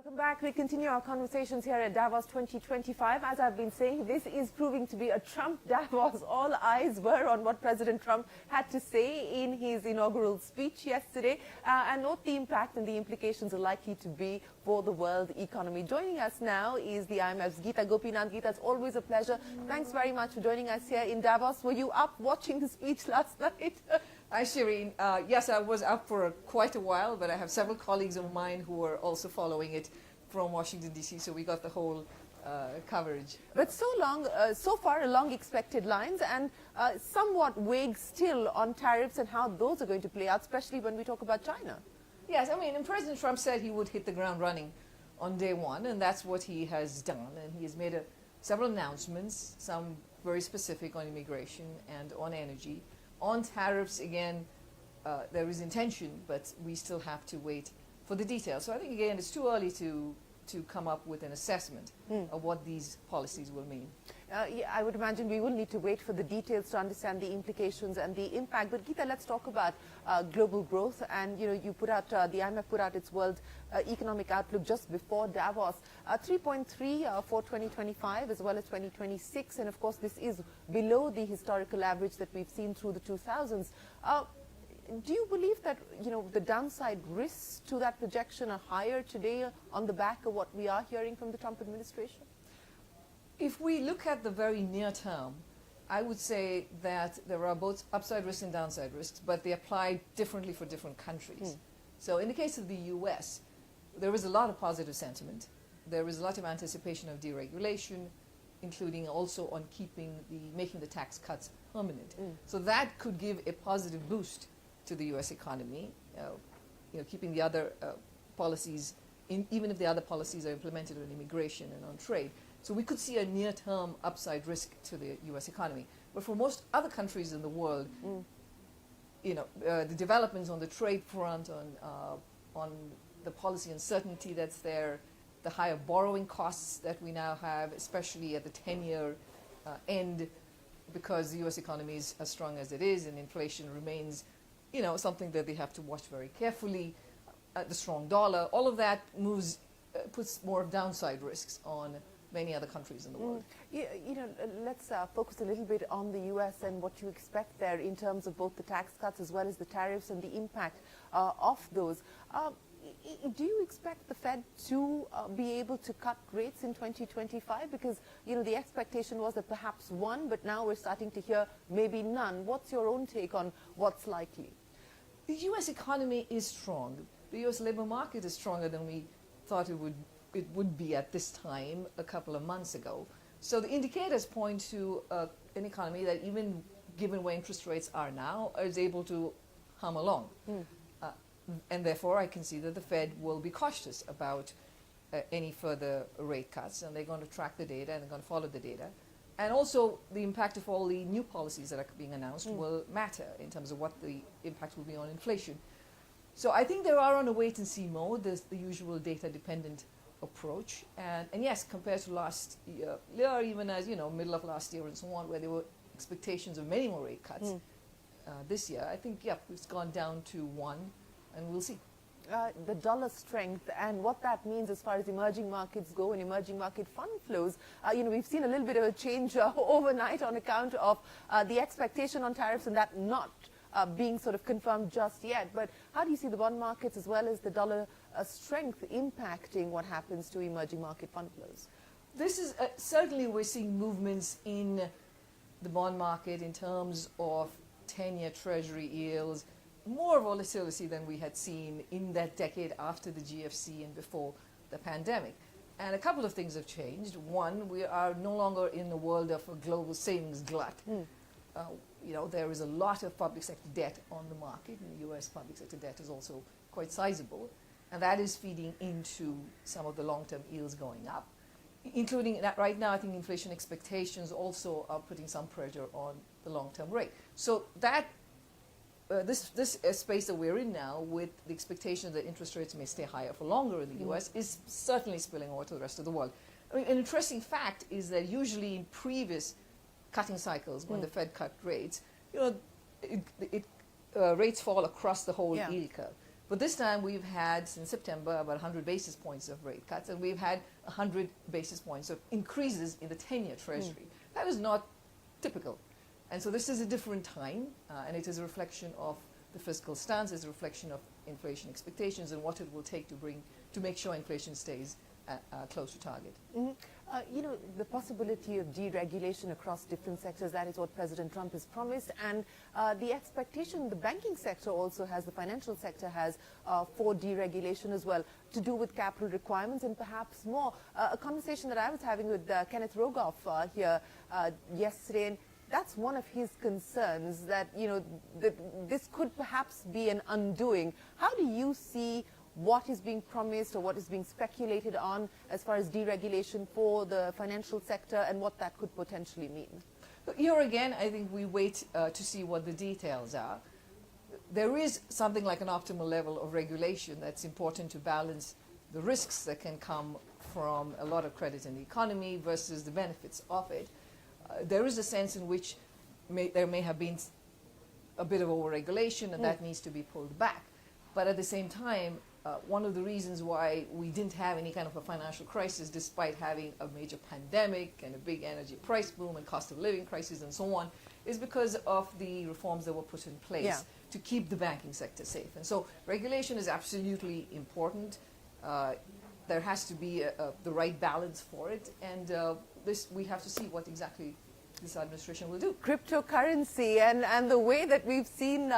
Welcome back. We continue our conversations here at Davos 2025. As I've been saying, this is proving to be a Trump Davos. All eyes were on what President Trump had to say in his inaugural speech yesterday and what the impact and the implications are likely to be for the world economy. Joining us now is the IMF's Gita Gopinath. Gita, it's always a pleasure. Thanks very much for joining us here in Davos. Were you up watching the speech last night? Hi, Shereen. Yes, I was up for quite a while, but I have several colleagues of mine who are also following it from Washington, D.C., so we got the whole coverage. But so far along expected lines and somewhat vague still on tariffs and how those are going to play out, especially when we talk about China. Yes, I mean, and President Trump said he would hit the ground running on day one, and that's what he has done. And he has made several announcements, some very specific on immigration and on energy. On tariffs, again, there is intention, but we still have to wait for the details. So I think, again, it's too early to come up with an assessment of what these policies will mean. Yeah, I would imagine we will need to wait for the details to understand the implications and the impact. But Gita, let's talk about global growth. And you put out the IMF put out its World Economic Outlook just before Davos, 3.3 for 2025 as well as 2026. And of course, this is below the historical average that we've seen through the 2000s. Do you believe that the downside risks to that projection are higher today on the back of what we are hearing from the Trump administration? If we look at the very near term, I would say that there are both upside risks and downside risks, but they apply differently for different countries. So in the case of the U.S., there is a lot of positive sentiment. There is a lot of anticipation of deregulation, including also on making the tax cuts permanent. So that could give a positive boost to the U.S. economy, keeping the other policies, even if the other policies are implemented on immigration and on trade. So we could see a near-term upside risk to the U.S. economy. But for most other countries in the world, the developments on the trade front, on the policy uncertainty that's there, the higher borrowing costs that we now have, especially at the 10-year end, because the U.S. economy is as strong as it is and inflation remains something that they have to watch very carefully. The strong dollar, all of that puts more downside risks on many other countries in the world. Let's focus a little bit on the U.S. and what you expect there in terms of both the tax cuts as well as the tariffs and the impact of those. Do you expect the Fed to be able to cut rates in 2025? Because, the expectation was that perhaps one, but now we're starting to hear maybe none. What's your own take on what's likely? The U.S. economy is strong. The U.S. labor market is stronger than we thought it would be at this time a couple of months ago. So the indicators point to an economy that, even given where interest rates are now, is able to hum along. And therefore, I can see that the Fed will be cautious about any further rate cuts, and they're going to track the data and they're going to follow the data. And also, the impact of all the new policies that are being announced will matter in terms of what the impact will be on inflation. So I think they are on a wait-and-see mode. There's the usual data-dependent approach. And yes, compared to last year, even as, middle of last year and so on, where there were expectations of many more rate cuts, this year, I think, it's gone down to one, and we'll see. The dollar strength and what that means as far as emerging markets go and emerging market fund flows. We've seen a little bit of a change overnight on account of the expectation on tariffs and that not being sort of confirmed just yet. But how do you see the bond markets as well as the dollar strength impacting what happens to emerging market fund flows? This is certainly we're seeing movements in the bond market in terms of 10-year Treasury yields, more volatility than we had seen in that decade after the GFC and before the pandemic. And a couple of things have changed. One, we are no longer in the world of a global savings glut. There is a lot of public sector debt on the market, and the U.S. public sector debt is also quite sizable, and that is feeding into some of the long-term yields going up, including that right now I think inflation expectations also are putting some pressure on the long-term rate. So that this space that we're in now, with the expectation that interest rates may stay higher for longer in the U.S., is certainly spilling over to the rest of the world. I mean, an interesting fact is that usually in previous cutting cycles, when the Fed cut rates, rates fall across the whole yield curve. But this time we've had, since September, about 100 basis points of rate cuts, and we've had 100 basis points of increases in the 10-year Treasury. That is not typical. And so this is a different time, and it is a reflection of the fiscal stance, it's a reflection of inflation expectations and what it will take to make sure inflation stays close to target. You know, the possibility of deregulation across different sectors, that is what President Trump has promised, and the expectation the banking sector also has, the financial sector has, for deregulation as well, to do with capital requirements and perhaps more. A conversation that I was having with Kenneth Rogoff here yesterday, and that's one of his concerns, that, you know, this could perhaps be an undoing. How do you see what is being promised or what is being speculated on as far as deregulation for the financial sector and what that could potentially mean? Here again, I think we wait to see what the details are. There is something like an optimal level of regulation that's important to balance the risks that can come from a lot of credit in the economy versus the benefits of it. There is a sense in which there may have been a bit of over-regulation, and that needs to be pulled back. But at the same time, one of the reasons why we didn't have any kind of a financial crisis, despite having a major pandemic and a big energy price boom and cost of living crisis and so on, is because of the reforms that were put in place to keep the banking sector safe. And so regulation is absolutely important. There has to be the right balance for it, and we have to see what exactly this administration will do. Cryptocurrency and the way that we've seen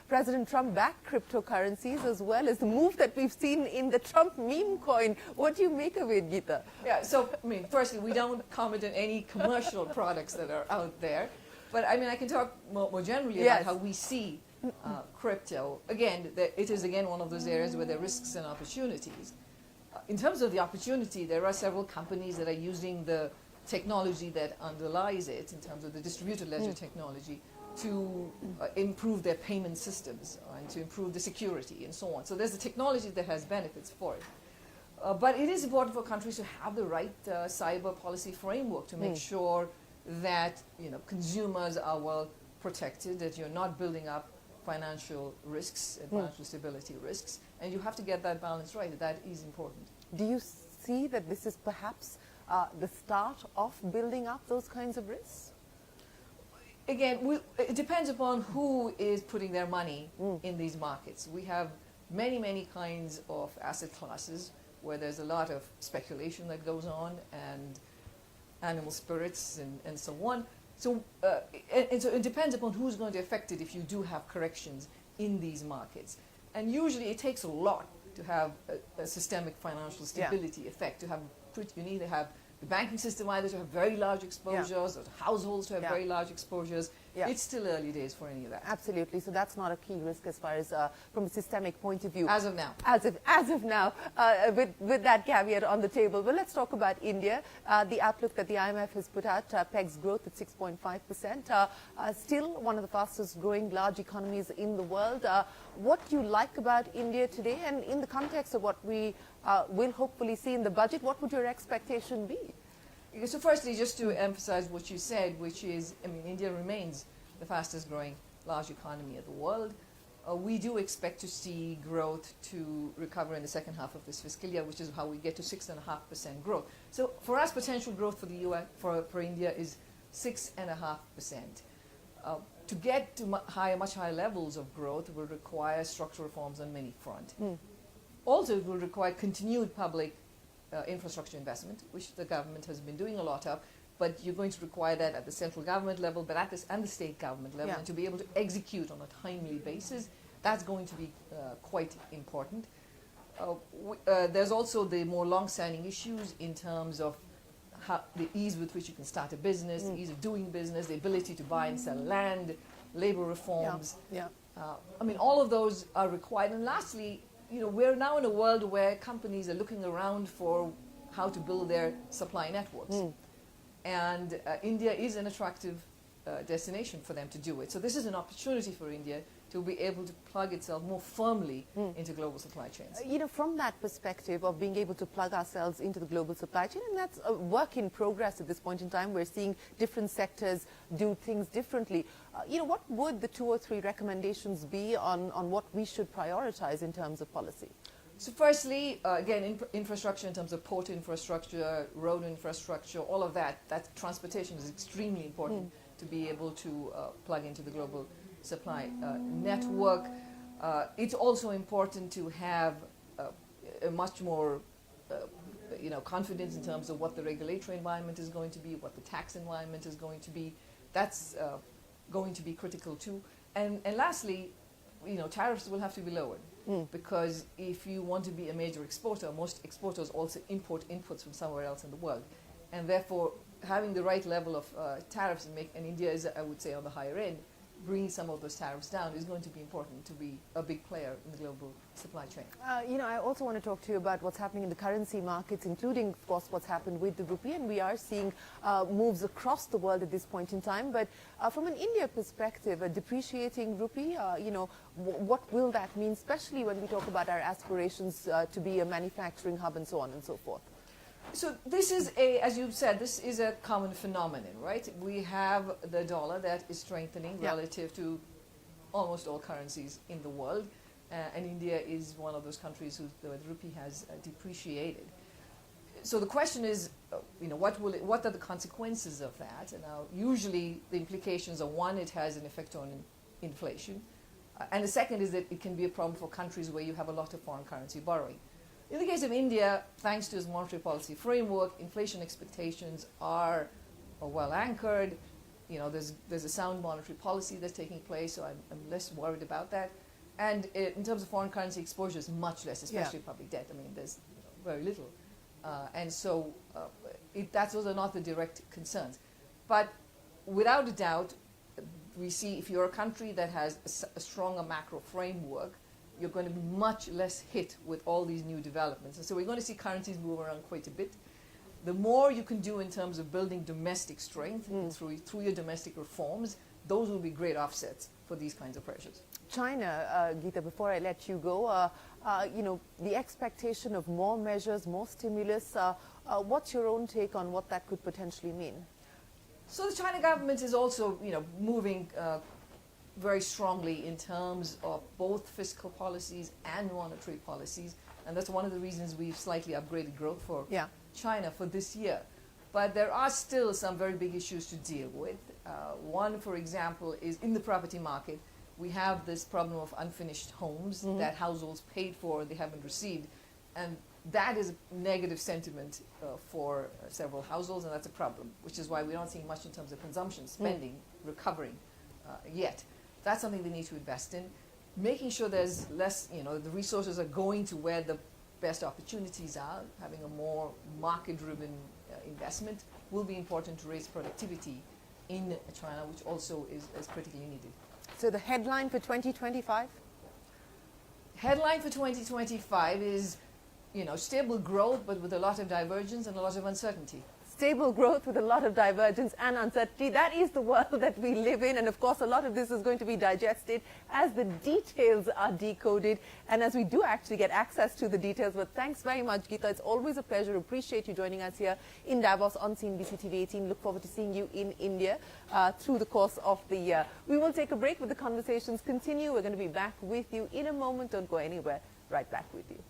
President Trump back cryptocurrencies, as well as the move that we've seen in the Trump meme coin. What do you make of it, Gita? Yeah, so, I mean, firstly, we don't comment on any commercial products that are out there. But, I mean, I can talk more generally about how we see crypto. Again, it is, again, one of those areas where there are risks and opportunities. In terms of the opportunity, there are several companies that are using the technology that underlies it, in terms of the distributed ledger technology, to improve their payment systems and to improve the security and so on. So there's the technology that has benefits for it. But it is important for countries to have the right cyber policy framework to make sure that, you know, consumers are well protected, that you're not building up financial risks and financial stability risks, and you have to get that balance right. That is important. Do you see that this is perhaps the start of building up those kinds of risks? Again, it depends upon who is putting their money in these markets. We have many, many kinds of asset classes where there's a lot of speculation that goes on, and animal spirits and so on. So, and so it depends upon who's going to affect it if you do have corrections in these markets. And usually it takes a lot to have a systemic financial stability effect. You need to have the banking system either to have very large exposures, or households to have very large exposures. It's still early days for any of that. Absolutely. So that's not a key risk as far as from a systemic point of view. As of now. As of now, with that caveat on the table. Well, let's talk about India. The outlook that the IMF has put out pegs growth at 6.5%. Still one of the fastest growing large economies in the world. What do you like about India today, and in the context of what we will hopefully see in the budget, what would your expectation be? So firstly, just to emphasize what you said, which is, I mean, India remains the fastest growing large economy of the world. We do expect to see growth to recover in the second half of this fiscal year, which is how we get to 6.5% growth. So for us, potential growth for the US, for India is 6.5%. To get to much higher levels of growth will require structural reforms on many fronts. Also, it will require continued public infrastructure investment, which the government has been doing a lot of, but you're going to require that at the central government level, but and the state government level, and to be able to execute on a timely basis, that's going to be quite important. There's also the more long-standing issues in terms of the ease with which you can start a business, the ease of doing business, the ability to buy and sell land, labor reforms. I mean, all of those are required. And lastly, you know, we're now in a world where companies are looking around for how to build their supply networks. And India is an attractive destination for them to do it. So this is an opportunity for India to be able to plug itself more firmly into global supply chains. You know, from that perspective of being able to plug ourselves into the global supply chain, and that's a work in progress at this point in time, we're seeing different sectors do things differently. You know, what would the 2 or 3 recommendations be on what we should prioritize in terms of policy? So firstly, again, infrastructure in terms of port infrastructure, road infrastructure, all of that transportation is extremely important to be able to plug into the global supply network. It's also important to have a much more confidence in terms of what the regulatory environment is going to be, what the tax environment is going to be. That's going to be critical too. And lastly, tariffs will have to be lowered. Because if you want to be a major exporter, most exporters also import inputs from somewhere else in the world. And therefore, having the right level of tariffs, and India is, I would say, on the higher end, bringing some of those tariffs down is going to be important to be a big player in the global supply chain. I also want to talk to you about what's happening in the currency markets, including, of course, what's happened with the rupee. And we are seeing moves across the world at this point in time. But from an India perspective, a depreciating rupee, what will that mean, especially when we talk about our aspirations to be a manufacturing hub and so on and so forth? So this is as you've said, this is a common phenomenon, right? We have the dollar that is strengthening relative to almost all currencies in the world, and India is one of those countries who the rupee has depreciated. So the question is, what are the consequences of that? And now, usually the implications are, one, it has an effect on inflation, and the second is that it can be a problem for countries where you have a lot of foreign currency borrowing. In the case of India, thanks to its monetary policy framework, inflation expectations are well anchored. There's a sound monetary policy that's taking place, so I'm less worried about that. And in terms of foreign currency exposure, is much less, especially public debt. I mean, there's very little. And so those are not the direct concerns. But without a doubt, we see if you're a country that has a stronger macro framework, you're going to be much less hit with all these new developments. And so we're going to see currencies move around quite a bit. The more you can do in terms of building domestic strength through your domestic reforms, those will be great offsets for these kinds of pressures. China, Gita, before I let you go, the expectation of more measures, more stimulus, what's your own take on what that could potentially mean? So the China government is also, moving very strongly in terms of both fiscal policies and monetary policies, and that's one of the reasons we've slightly upgraded growth for China for this year. But there are still some very big issues to deal with. One, for example, is in the property market, we have this problem of unfinished homes that households paid for, they haven't received, and that is a negative sentiment for several households, and that's a problem, which is why we don't see much in terms of consumption, spending, recovering yet. That's something they need to invest in. Making sure there's less, the resources are going to where the best opportunities are. Having a more market-driven investment will be important to raise productivity in China, which also is critically needed. So the headline for 2025? Headline for 2025 is, stable growth, but with a lot of divergence and a lot of uncertainty. Stable growth with a lot of divergence and uncertainty. That is the world that we live in. And of course, a lot of this is going to be digested as the details are decoded and as we do actually get access to the details. But thanks very much, Gita. It's always a pleasure. Appreciate you joining us here in Davos on CNBC-TV18. Look forward to seeing you in India through the course of the year. We will take a break, but the conversations continue. We're going to be back with you in a moment. Don't go anywhere. Right back with you.